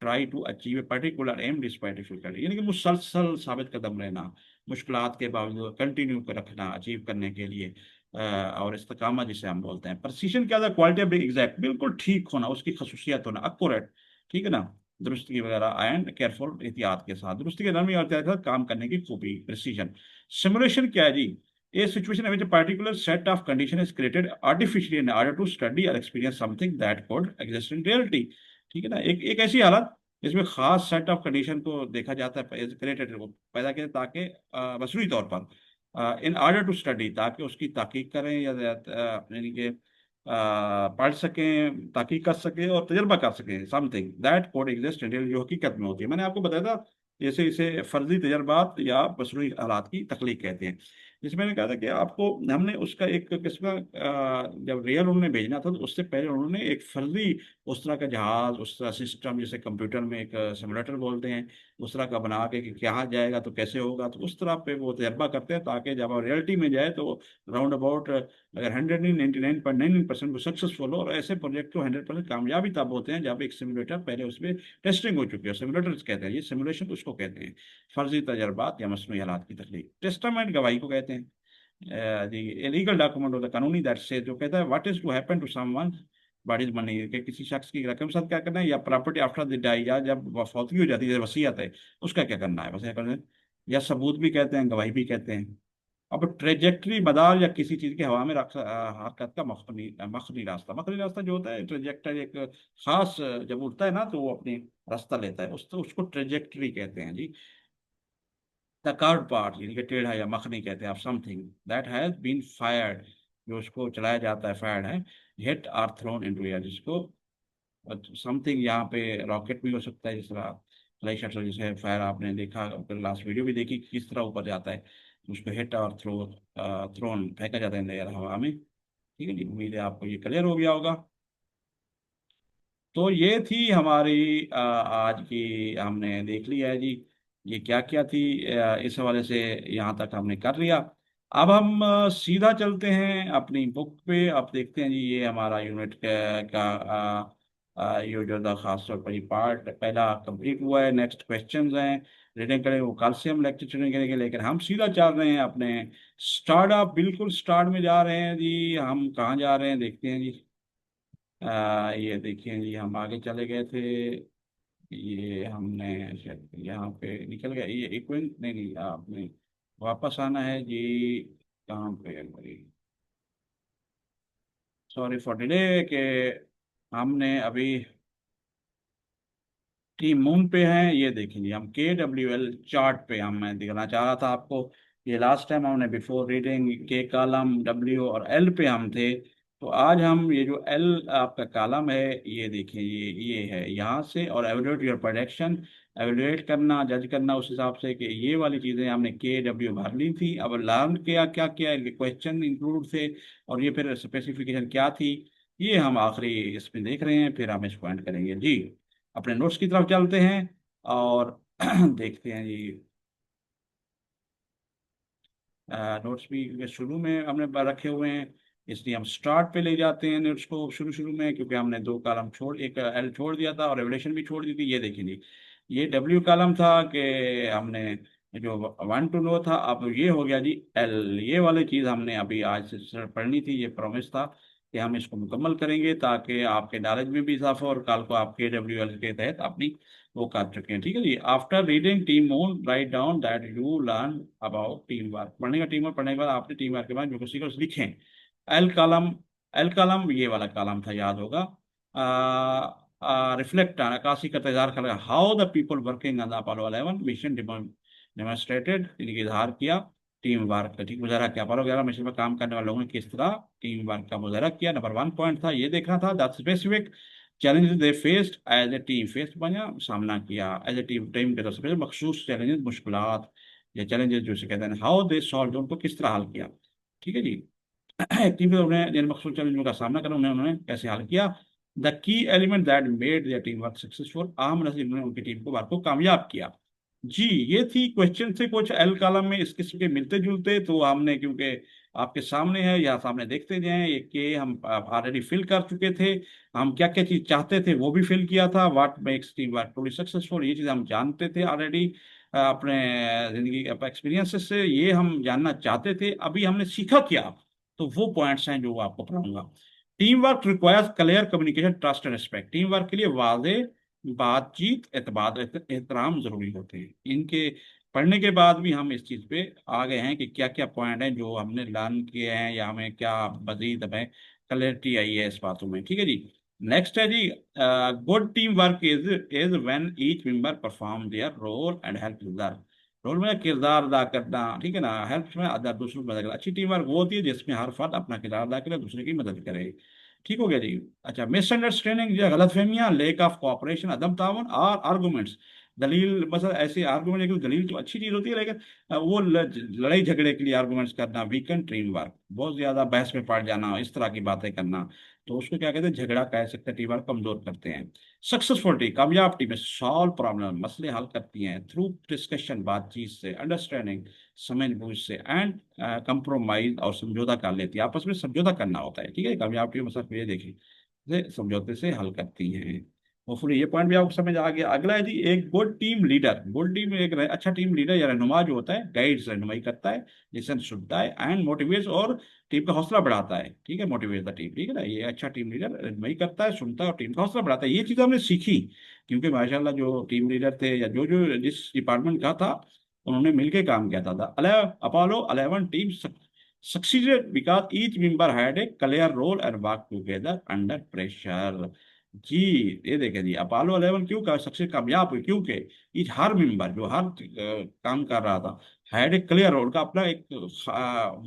try to achieve a particular aim despite difficulty, यानी कि मुसलसल साबित कदम रहना, मुश्किलात के बावजूद कंटिन्यू कर रखना अचीव करने के लिए, और इस्तकामा जिसे हम बोलते हैं। प्रिसीजन क्या था, क्वालिटी ऑफ एग्जैक्ट, बिल्कुल ठीक होना, उसकी खसूसियत होना, अक्यूरेट, ठीक है ना, दुरुस्ती वगैरह, एंड केयरफुल, एहतियात के साथ, दुरुस्ती के नरमी और एहतियात के साथ काम करने की खूबी, प्रिसीजन। सिमुलेशन क्या है जी, a situation in which a particular set of condition is created artificially in order to study or experience something that could exist in reality। ठीक है ना, एक एक ऐसी हालत जिसमें खास सेट ऑफ कंडीशन को देखा जाता है, क्रिएटेड को पैदा किया, ताकि मसनूई तौर पर, इन ऑर्डर टू स्टडी, ताकि उसकी तहकीक करें, या यानी कि पढ़ सकें, तहकीक कर सकें और तजर्बा कर सकें, something that code exist in real, जो हकीकत में होती है। मैंने आपको बताया था, जैसे इसे फर्जी तजर्बात या मसनूई हालात की तख्लीक कहते हैं। जिसमें मैंने कहा था कि आपको हमने उसका एक किस्म का, जब रियल उन्होंने भेजना था, तो उससे पहले उन्होंने एक फर्जी उस तरह का जहाज, उस तरह सिस्टम, जैसे कंप्यूटर में एक सिमुलेटर बोलते हैं, उस तरह का बना के कि क्या जाएगा तो कैसे होगा, तो उस तरह पे वो तजर्बा करते हैं, ताकि जब रियलिटी में जाए तो राउंड अबाउट, अगर 199.99% वो सक्सेसफुल हो। और ऐसे प्रोजेक्ट को 100% कामयाबी तब होते हैं जब एक सिमुलेटर पहले उसमें टेस्टिंग हो चुकी है, सिमुलेटर्स कहते हैं, ये सिमुलेशन उसको कहते हैं, फर्जी तजर्बात या मसनूई हालात की तख्लीक। टेस्टामेंट गवाही को कहते हैं जी, लीगल डॉक्यूमेंट होता है, कानूनी दैट से, जो कहता है what is to happen to someone bodies money, कि किसी शख्स की रकम साथ क्या करना है, या प्रॉपर्टी आफ्टर द डाई, या जब वफौतगी हो जाती है, वसीयत है, उसका क्या करना है, वसीयत करना है, या सबूत भी कहते हैं, गवाही भी कहते हैं। अब ट्रेजेक्टरी, मदार या किसी चीज के हवा में हरकत का मखनी मखनी रास्ता, मखनी रास्ता जो होता है, ट्रेजेक्टरी एक खास, जब उड़ता है ना तो वो अपनी रास्ता लेता है, उसको ट्रेजेक्टरी कहते हैं जी। द कार्ड पार्ट, यानी कि टेढ़ा या मखनी कहते हैं आप, something that has been fired, जो उसको चलाया जाता है, फायर्ड है, hit or thrown into air, जिसको समथिंग, यहाँ पे रॉकेट भी हो सकता है, जिस तरह फ्लाई शटल जैसे फायर आपने देखा, लास्ट वीडियो भी देखी कि किस तरह ऊपर जाता है, उसको हिट और थ्रोन फेंका जाता है एयर हवा में। ठीक है जी, उम्मीद है आपको ये क्लियर हो गया होगा। तो ये थी हमारी आज की, हमने देख लिया है जी ये क्या क्या थी। इस हवाले से यहाँ तक हमने कर लिया। अब हम सीधा चलते हैं अपनी बुक पे। अब देखते हैं जी ये हमारा यूनिट ये जो था खास तौर पर ये पार्ट पहला कंप्लीट हुआ है। नेक्स्ट क्वेश्चंस हैं, रीडिंग करेंगे, वो कल से हम लेक्चर चुनेंगे करेंगे, लेकिन हम सीधा चल रहे हैं अपने स्टार्ट अप, बिल्कुल स्टार्ट में जा रहे हैं जी। हम कहाँ जा रहे हैं देखते हैं जी। ये देखिए जी हम आगे चले गए थे। ये हमने शायद यहाँ पे निकल गया, ये इक्वेंट नहीं नहीं, आपने वापस आना है जी। कहाँ पे है मेरी, सॉरी फॉर डिले के हमने अभी टीम मून पे हैं। ये देखेंगे हम KWL चार्ट पे, हम मैं दिखाना चाह रहा था आपको। ये लास्ट टाइम हमने बिफोर रीडिंग के कॉलम W और L पे हम थे। तो आज हम ये जो L आपका कॉलम है, ये देखिए ये है यहाँ से, और एवेल्यूएट योर प्रोडक्शन, एवेल्यूएट करना, जज करना उस हिसाब से कि ये वाली चीज़ें हमने KW भर ली थी। अब लर्न किया क्या क्या क्वेश्चन इंक्लूड थे, और ये फिर स्पेसिफिकेशन क्या थी, ये हम आखिरी इसमें देख रहे हैं, फिर हम इसको एंड करेंगे जी। अपने नोट्स की तरफ चलते हैं और देखते हैं जी। नोट्स भी शुरू में हमने रखे हुए हैं, इसलिए हम स्टार्ट पे ले जाते हैं नोट्स को शुरू शुरू में, क्योंकि हमने दो कॉलम छोड़, एक L छोड़ दिया था और रेवलेशन भी छोड़ दी थी। ये देखिए जी, ये W कॉलम था कि हमने जो 1 to 9 था, अब ये हो गया जी L। ये वाली चीज़ हमने अभी आज से पढ़नी थी, ये प्रॉमिस था कि हम इसको मुकम्मल करेंगे ताकि आपके नॉलेज में भी इजाफा, और कल को आप KWL के तहत अपनी वो कर चुके हैं। ठीक है जी। After reading team own write down that you learn about team work. पढ़ने का टीम वर्क, पढ़ने के बाद आपने टीम वर्क के बाद जो कुछ सीखा उसे लिखें। एल कॉलम, एल कॉलम ये वाला कॉलम था, याद होगा। रिफ्लेक्ट अक्कासी का इजहार कर, how the people working on the Apollo 11 mission demonstrated, इनकी इजहार किया टीम वर्क का। ठीक, मुजाहरा किया अपोलो 11 मिशन में काम करने वाले लोगों ने किस तरह टीम वर्क का मुजाहरा किया। नंबर 1 पॉइंट था ये देखना था, the specific challenges they faced as a team, face बना सामना किया एज ए टीम, टीम के तरफ से मखसूस चैलेंजेस, मुश्किलात या चैलेंजेस जो से कहते हैं, हाउ दे सॉल्व, उनको किस तरह हल किया। ठीक है जी। एक टीम में उन्हें जिन मखसूस चैलेंजों का सामना करना, उन्होंने कैसे हल किया। The key element that made their team work successful, आम नसीब ने उनकी टीम को वर्क को कामयाब किया जी। ये थी क्वेश्चन से कुछ एल कॉलम में इस किस्म के मिलते जुलते, तो हमने क्योंकि आपके सामने है या सामने देखते जाएं, ये के हम ऑलरेडी फिल कर चुके थे। हम क्या क्या चीज चाहते थे वो भी फिल किया था। What makes team work truly successful, ये चीज हम जानते थे ऑलरेडी अपने जिंदगी एक्सपीरियंसेस से, ये हम जानना चाहते थे। अभी हमने सीखा क्या, तो वो पॉइंट्स हैं जो आपको पढ़ाऊंगा। Team work requires clear communication, trust and respect. Team work के लिए वादे, बातचीत, एतबार, एहतराम जरूरी होते हैं। इनके पढ़ने के बाद भी हम इस चीज पे आ गए हैं कि क्या क्या पॉइंट हैं जो हमने लर्न किए हैं, या हमें क्या मजीद हमें क्लैरिटी आई है इस बातों में। ठीक है जी। नेक्स्ट है जी, good team work is when each member perform their role and help other. Role में किरदार अदा करना, ठीक है ना, हेल्प में अदर, दूसरों की मदद करना। अच्छी टीम वर्क वो होती है जिसमें हर फर्द अपना किरदार अदा करे, दूसरे की मदद करे। ठीक हो गया जी। अच्छा, मिसअंडरस्टैंडिंग या गलत फहमियाँ, लेक ऑफ कोऑपरेशन, अदम तावन, और आर्गूमेंट्स, दलील, मतलब ऐसे आर्गूमेंट, लेकिन दलील तो अच्छी चीज होती है, लेकिन वो लड़ाई झगड़े के लिए आर्गूमेंट्स करना, वीकेंड टीम वर्क, बहुत ज्यादा बहस में पड़ जाना, इस तरह की बातें करना, तो उसको क्या कहते हैं, झगड़ा कह सकते हैं, टीम वर्क कमजोर करते हैं। सक्सेसफुल टीम, कामयाब टीमें सॉल्व प्रॉब्लम, मसले हल करती हैं थ्रू डिस्कशन, बातचीत से, अंडरस्टैंडिंग, समझ बूझ से, एंड कंप्रोमाइज, और समझौता कर लेती है, आपस में समझौता करना होता है। ठीक है, कामयाब टीम मतलब ये देखिए से समझौते से हल करती हैं। होपफुली ये पॉइंट भी आपको समझ आ गया। अगला है जी, एक good team leader. Good team, एक अच्छा टीम लीडर या रहनुमा जो होता है, गाइड्स, रहनुमाई करता है, लिसन सुनता है, एंड मोटिवेट्स, और टीम का हौसला बढ़ाता है। ठीक है, मोटिवेट द टीम, ठीक है ना, ये अच्छा टीम लीडर रहनुमाई करता है, सुनता है और टीम का हौसला बढ़ाता है। ये चीज़ हमने सीखी, क्योंकि माशाल्लाह जो टीम लीडर थे या जो जो जिस डिपार्टमेंट का था, उन्होंने मिलकर काम किया था। Apollo 11 team succeeded because each member had a clear role and worked together under pressure। जी, ये देखें जी, अपोलो 11 क्यों का सक्सेस कामयाब हुई, क्योंकि इच हर मेंबर जो हर काम कर रहा था, हैड ए क्लियर रोल, का अपना एक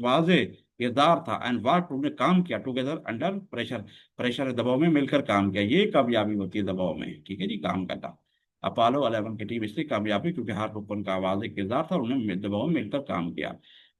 वाजे किरदार था, एंड वर्क, उन्होंने काम किया टुगेदर अंडर प्रेशर, प्रेशर दबाव में मिलकर काम किया। ये कामयाबी होती है दबाव में। ठीक है जी, काम करना। अपोलो 11 की टीम इसलिए कामयाबी क्योंकि हर रुकन का वाजे किरदार था, उन्होंने दबाव में मिलकर काम किया।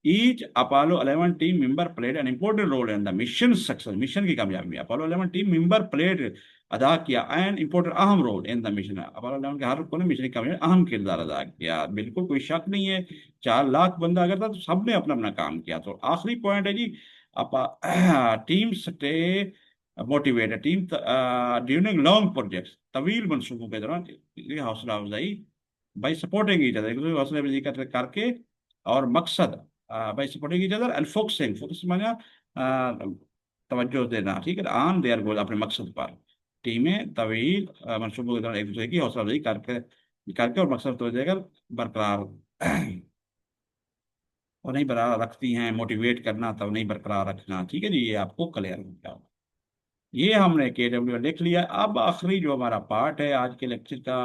Each Apollo 11 team member played an important role in the mission success, mission की कामयाबी में अपोलो 11 टीम मेंबर प्लेड अदा किया एन इंपॉर्टेंट अहम role in the mission, Apollo 11 के हर कोई ने मिशन की कामयाबी में अहम किरदार अदा किया, बिल्कुल कोई शक नहीं है। 4 लाख बंदा अगर था तो सबने अपना अपना काम किया। तो आखिरी पॉइंट है जी, team stay motivated, team during long projects, तवील मनसूबों के दौरान ये हौसला अफजाई बाई सपोर्टिंग ईच अदर, एक दूसरे को हौसला अफजाई करके और मकसद by supporting each other and focusing, focus माना तवज्जो देना, ठीक है, ऑन देयर गोल, अपने मकसद पर। टीमें तवील मनसूबों के दौरान एक दूसरे की हौसला अफजाई करके करके और मकसद तो देकर बरकरार और नहीं बरकरार रखती हैं, मोटिवेट करना तब नहीं बरकरार रखना, ठीक है जी, ये आपको क्लियर हो गया। ये हमने KW लिख लिया। अब आखिरी जो हमारा पार्ट है आज के लेक्चर का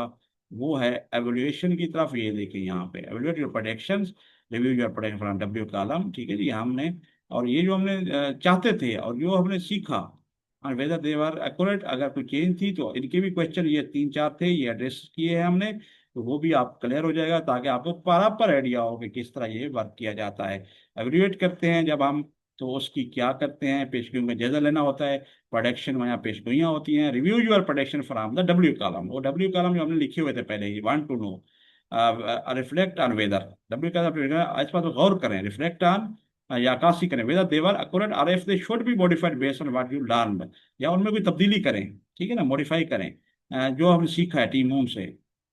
वो है एवोल्यूशन की तरफ। ये देखिए यहाँ पे evolute your productions, review your production from W column, ठीक है जी, हमने और ये जो हमने चाहते थे और जो हमने सीखा और वेदर दे वर एक्यूरेट, अगर कोई चेंज थी तो इनके भी क्वेश्चन ये 3 4 थे, ये एड्रेस किए हैं हमने, तो वो भी आप क्लियर हो जाएगा ताकि आपको प्रॉपर आइडिया हो कि किस तरह ये वर्क किया जाता है। एवोल्यूट करते हैं जब हम, तो उसकी क्या करते हैं, पेशगियों का जायजा लेना होता है, प्रोडक्शन में यहाँ पेशगोइयाँ होती हैं, review your production from the W column, वो W कॉलम जो हमने लिखे हुए थे पहले ही, want to know reflect on whether, W का इस पर तो गौर करें, रिफ्लेक्ट ऑन या अक्कासी करें वेदर देवर अक्यूरेट और if they should be modified based on what you learn, या उनमें कोई तब्दीली करें, ठीक है ना, मॉडिफाई करें जो हमने सीखा है टीम मूव से,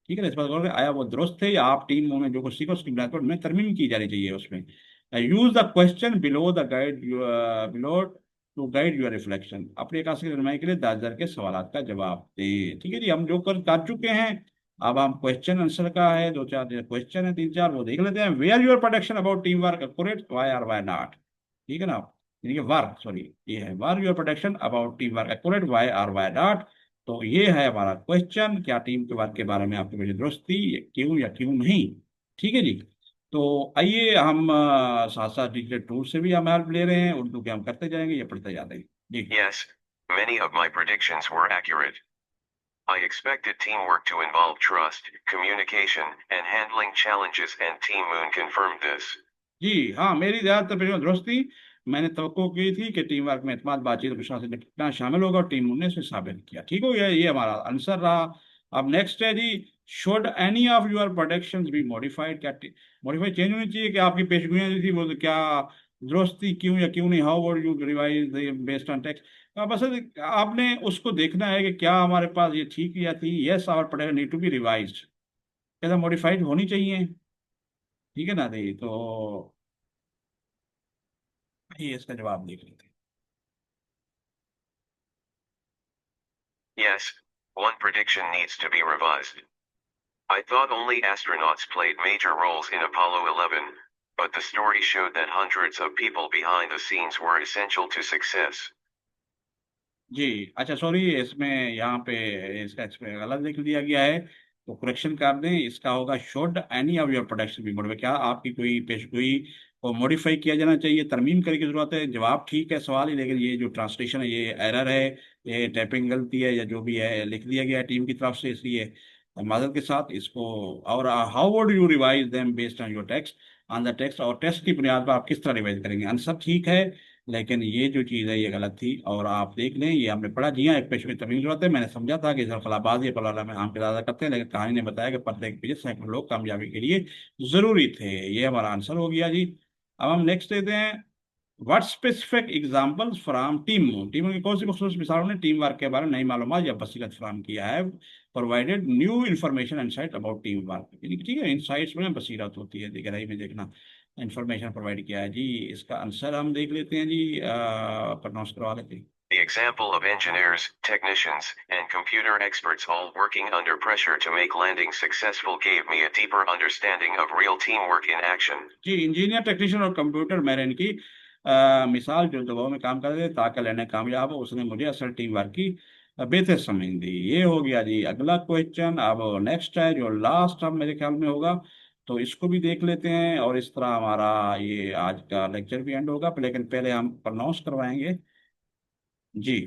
ठीक है ना, इस पर गौर करें आया वो दुरुस्त थे या आप टीम मूव में जो कुछ सीखो उसकी बुनियाद पर उनमें तरमीम की जानी चाहिए उसमें। Use the question below the guide below to guide your reflection, अपनी आकाशी रहनुमाई के लिए 10,000 के सवाल का जवाब दें, ठीक है जी, हम जो कर चुके हैं। अब हम क्वेश्चन आंसर का है, 2 4 क्वेश्चन है, 3 4 वो देख लेते हैं। Were your production about team work accurate, why or why not, ठीक है ना, यानी कि वर्क सॉरी, ये है were your production about team work accurate, why or why not. तो ये है हमारा क्वेश्चन, क्या टीम के वर्क के बारे में आपकी मुझे दुरुस्त थी, क्यों या क्यों नहीं, ठीक है जी। तो आइए हम साथ साथ डिजिटल टूल से भी हम हेल्प ले रहे हैं, उर्दू के हम करते जाएंगे या पढ़ते जाएंगे जी। Yes, many of my predictions were accurate. I expected teamwork to involve trust, communication, and handling challenges, and Team Moon confirmed this. जी हाँ, मेरी ज्यादातर पेशेवर दुरुस्त थी। मैंने तवक्को की थी कि टीम वर्क में एतमाद, बातचीत और विश्वास से निपटना शामिल होगा और टीम ने इसे साबित किया, ठीक हो गया, ये हमारा आंसर रहा। अब नेक्स्ट है जी, should any of your productions be modified, क्या मॉडिफाई चेंज होनी चाहिए कि आपकी पेशगोइयाँ जो थी वो तो क्या दुरुस्त थी, क्यों या क्यों नहीं, how would you revise based on text. बस आपने उसको देखना है कि क्या हमारे पास ये ठीक या थी, yes our production need to be revised, क्या मॉडिफाइड होनी चाहिए, ठीक है ना दी, तो ये इसका जवाब देख लेते हैं। Yes, one prediction needs to be revised. I thought only astronauts played major roles in Apollo 11, but the story showed that hundreds of people behind the scenes were essential to success. जी अच्छा, sorry, इसमें यहाँ पे इसका इसमें गलत लिख दिया गया है, तो करेक्शन कर दें, इसका होगा should any of your production be modify, क्या आपकी कोई पेशगोई को मॉडिफाई किया जाना चाहिए, तरमीम करने की जरूरत है। जवाब ठीक है सवाल ही, लेकिन ये जो ट्रांसलेशन है ये एरर है, ये टाइपिंग गलती है या जो भी है लिख दिया गया है टीम की तरफ से, इसलिए माजरत के साथ इसको। और how would you revise them based on your text, on the text, और टेस्ट की बुनियाद पर आप किस तरह रिवाइज करेंगे, आंसर ठीक है, लेकिन ये जो चीज़ है ये गलत थी। और आप देख लें, ये हमने पढ़ा जी हाँ, एक पेश में तमीज जरूरत है, मैंने समझा था कि इसमें खलाबाज या पलाला में आम किरादा करते हैं, लेकिन कहानी ने बताया कि पर्दे के पीछे सैकड़ों लोग कामयाबी के लिए जरूरी थे। ये हमारा आंसर हो गया जी। अब हम नेक्स्ट देते हैं, what specific examples from team moon, team की कौन सी खुसूस मिसालों ने टीम वर्क के बारे में नई मालूमात या बसीरत फराहम किया है, provided new information insight about team work, ठीक है, इनसाइट्स में बसीरत होती है, गहराई में देखना, इंफॉर्मेशन प्रोवाइड किया है जी। इसका आंसर हम देख लेते हैं जी, प्रोनाउंस करवा लेते हैं। The example of engineers, technicians, and computer experts all working under pressure to make landing successful gave me a deeper understanding of real teamwork in action. जी, इंजीनियर, टेक्नीशियन और कंप्यूटर मैन की मिसाल जो दबाव में काम कर रहे थे ताकि लेने कामयाब हो, उसने मुझे असल टीम वर्क की बेहतर समझ दी। ये हो गया जी अगला क्वेश्चन। अब नेक्स्ट है जो लास्ट अब मेरे ख्याल में होगा, तो इसको भी देख लेते हैं और इस तरह हमारा ये आज का लेक्चर भी एंड होगा, लेकिन पहले हम प्रोनाउंस करवाएंगे जी।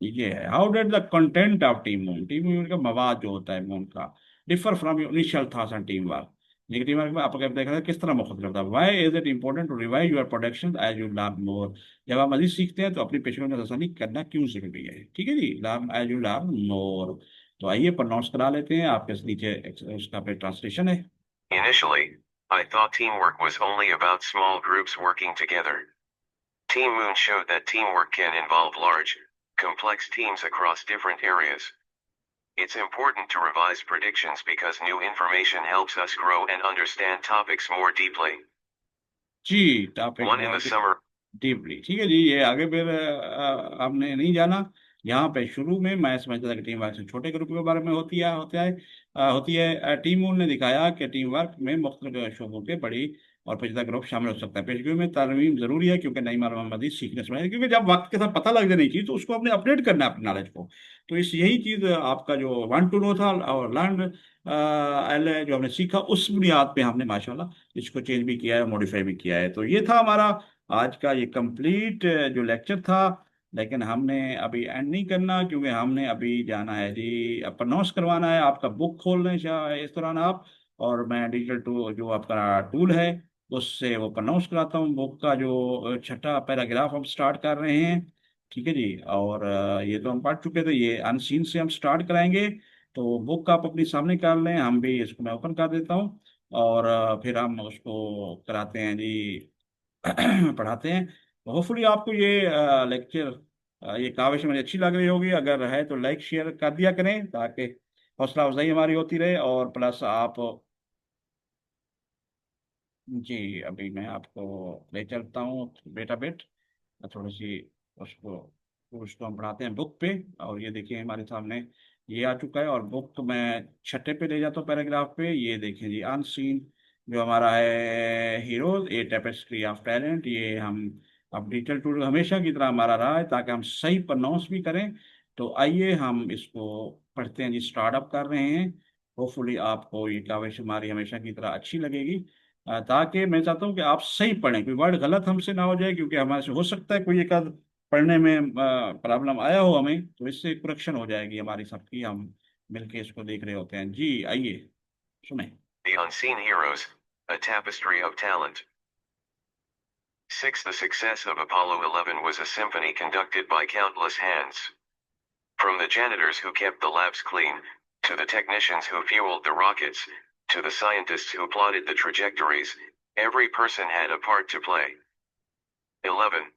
ये है, how did the content of team moon, team moon का मवाद जो होता है मून का, differ from your initial thoughts on team work, negative mark में आपको क्या देखा है किस तरह मुख्तलिफ करता है। Why is it important to revise your production as you learn more. जब आप मजीद सीखते हैं तो अपनी पेशे में तसल्ली करना क्यों जरूरी है। ठीक है जी, learn as you learn more. तो आइए प्रोनाउंस करा लेते हैं, आपके नीचे उसका पे ट्रांसलेशन है। Initially, I thought teamwork was only about small groups working together. Team Moon showed that teamwork can involve large, complex teams across different areas. It's important to revise predictions because new information helps us grow and understand topics more deeply. जी, topic One in the बहुत summer, deeply. ठीक है जी, ये आगे फिर आपने नहीं जाना। यहाँ पे शुरू में मैं समझता था कि टीम वर्क से छोटे ग्रुप के बारे में होती है टीम मूल ने दिखाया कि टीम वर्क में मुख्तलिफ शोबों के बड़ी और पेचीदा ग्रुप शामिल हो सकता है। पेशगी में तरमीम जरूरी है क्योंकि नई मालूमात मजीद सीखने समझने, क्योंकि जब वक्त के साथ पता लग जानी चाहिए तो उसको आपने अपडेट करना है अपनी नॉलेज को। तो इस यही चीज़ आपका जो वांट टू नो था और लर्न एल जो हमने सीखा उस बुनियाद पे हमने माशाल्लाह इसको चेंज भी किया है, मॉडिफाई भी किया है। तो ये था हमारा आज का ये कंप्लीट जो लेक्चर था। लेकिन हमने अभी एंड नहीं करना क्योंकि हमने अभी जाना है जी प्रनोस करवाना है। आपका बुक खोल लें इस दौरान आप, और मैं डिजिटल टूल जो आपका टूल है उससे वो प्रनोस कराता हूँ। बुक का जो छठा पैराग्राफ हम स्टार्ट कर रहे हैं। ठीक है जी, और ये तो हम पढ़ चुके थे, ये अनसीन से हम स्टार्ट कराएंगे। तो बुक आप अपनी सामने कर लें, हम भी इसको मैं ओपन कर देता हूँ और फिर हम उसको कराते हैं जी पढ़ाते हैं। होपफुली आपको ये लेक्चर ये काविश मुझे अच्छी लग रही होगी। अगर है तो लाइक शेयर कर दिया करें ताकि हौसला अफजाई हमारी होती रहे। और प्लस आप जी, अभी मैं आपको ले चलता हूँ बेटा बेट थोड़ी सी उसको उसको हम पढ़ाते हैं बुक पे। और ये देखिए हमारे सामने ये आ चुका है और बुक मैं छठे पे ले जाता हूँ पैराग्राफ पे। ये देखें जी अनसीन जो हमारा है heroes a tapestry of talent. ये हम अब डिजिटल टूल हमेशा की तरह हमारा रहा है ताकि हम सही प्रोनाउंस भी करें। तो आइए हम इसको पढ़ते हैं जी, स्टार्टअप कर रहे हैं। होपफुली आपको ये काविश हमारी हमेशा की तरह अच्छी लगेगी। ताकि मैं चाहता हूँ कि आप सही पढ़ें, कोई वर्ड गलत हमसे ना हो जाए, क्योंकि हमारे से हो सकता है कोई एक आध पढ़ने में प्रॉब्लम आया हो हमें, तो इससे करेक्शन हो जाएगी हमारी सबकी। हम मिलके इसको देख रहे होते हैं जी। आइए सुने। The Unseen Heroes, a tapestry of talent. 6. The success of Apollo 11 was a symphony conducted by countless hands. From the janitors who kept the labs clean, to the technicians who fueled the rockets, to the scientists who plotted the trajectories, every person had a part to play. 11.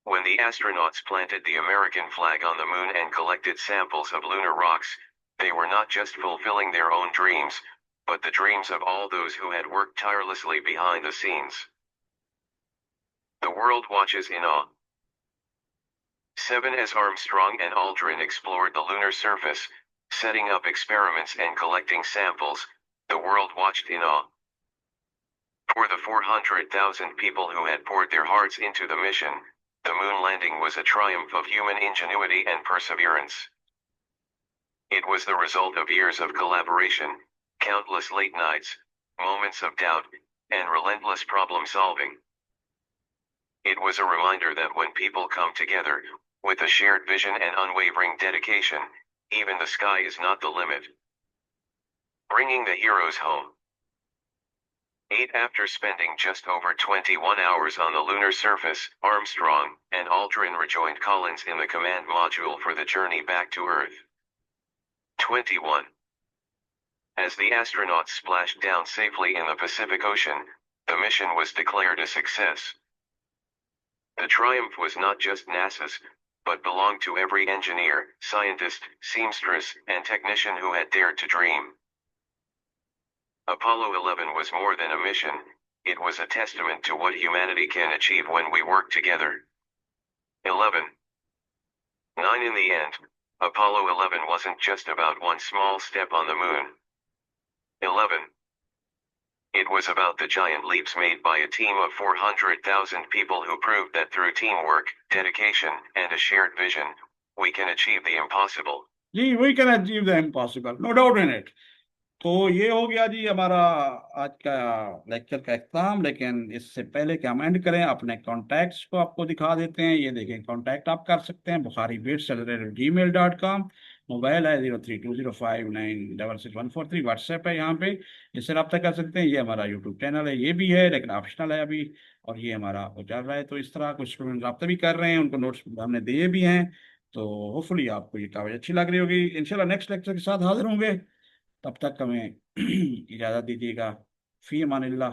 When the astronauts planted the American flag on the moon and collected samples of lunar rocks, they were not just fulfilling their own dreams, but the dreams of all those who had worked tirelessly behind the scenes. The world watches in awe. 7. As Armstrong and Aldrin explored the lunar surface, setting up experiments and collecting samples, the world watched in awe. For the 400,000 people who had poured their hearts into the mission, the moon landing was a triumph of human ingenuity and perseverance. It was the result of years of collaboration, countless late nights, moments of doubt, and relentless problem solving. It was a reminder that when people come together, with a shared vision and unwavering dedication, even the sky is not the limit. Bringing the heroes home. 8. After spending just over 21 hours on the lunar surface, Armstrong and Aldrin rejoined Collins in the command module for the journey back to Earth. 21. As the astronauts splashed down safely in the Pacific Ocean, the mission was declared a success. The triumph was not just NASA's, but belonged to every engineer, scientist, seamstress, and technician who had dared to dream. Apollo 11 was more than a mission, it was a testament to what humanity can achieve when we work together. 11. 9. In the end, Apollo 11 wasn't just about one small step on the moon. 11. It was about the giant leaps made by a team of 400,000 people who proved that through teamwork, dedication, and a shared vision, we can achieve the impossible. जी, we can achieve the impossible, no doubt in it. तो ये हो गया जी हमारा आज का lecture का इख्तिताम। लेकिन इससे पहले कि हम एंड करें, अपने कॉन्टैक्ट्स को आपको दिखा देते हैं। ये देखें, कॉन्टैक्ट आप कर सकते हैं bukhari@gmail.com। मोबाइल है 0320596614 व्हाट्सएप है यहाँ पे, इससे रब्ता कर सकते हैं। ये हमारा यूट्यूब चैनल है, ये भी है लेकिन ऑप्शनल है अभी। और ये हमारा वो चल रहा है, तो इस तरह कुछ स्टूडेंट रब्ता भी कर रहे हैं, उनको नोट्स हमने दिए भी हैं। तो होपफुली आपको ये कागज अच्छी लग रही होगी। इंशाल्लाह नेक्स्ट लेक्चर के साथ हाजिर होंगे, तब तक हमें इजाज़त दीजिएगा। फी अमानिल्लाह।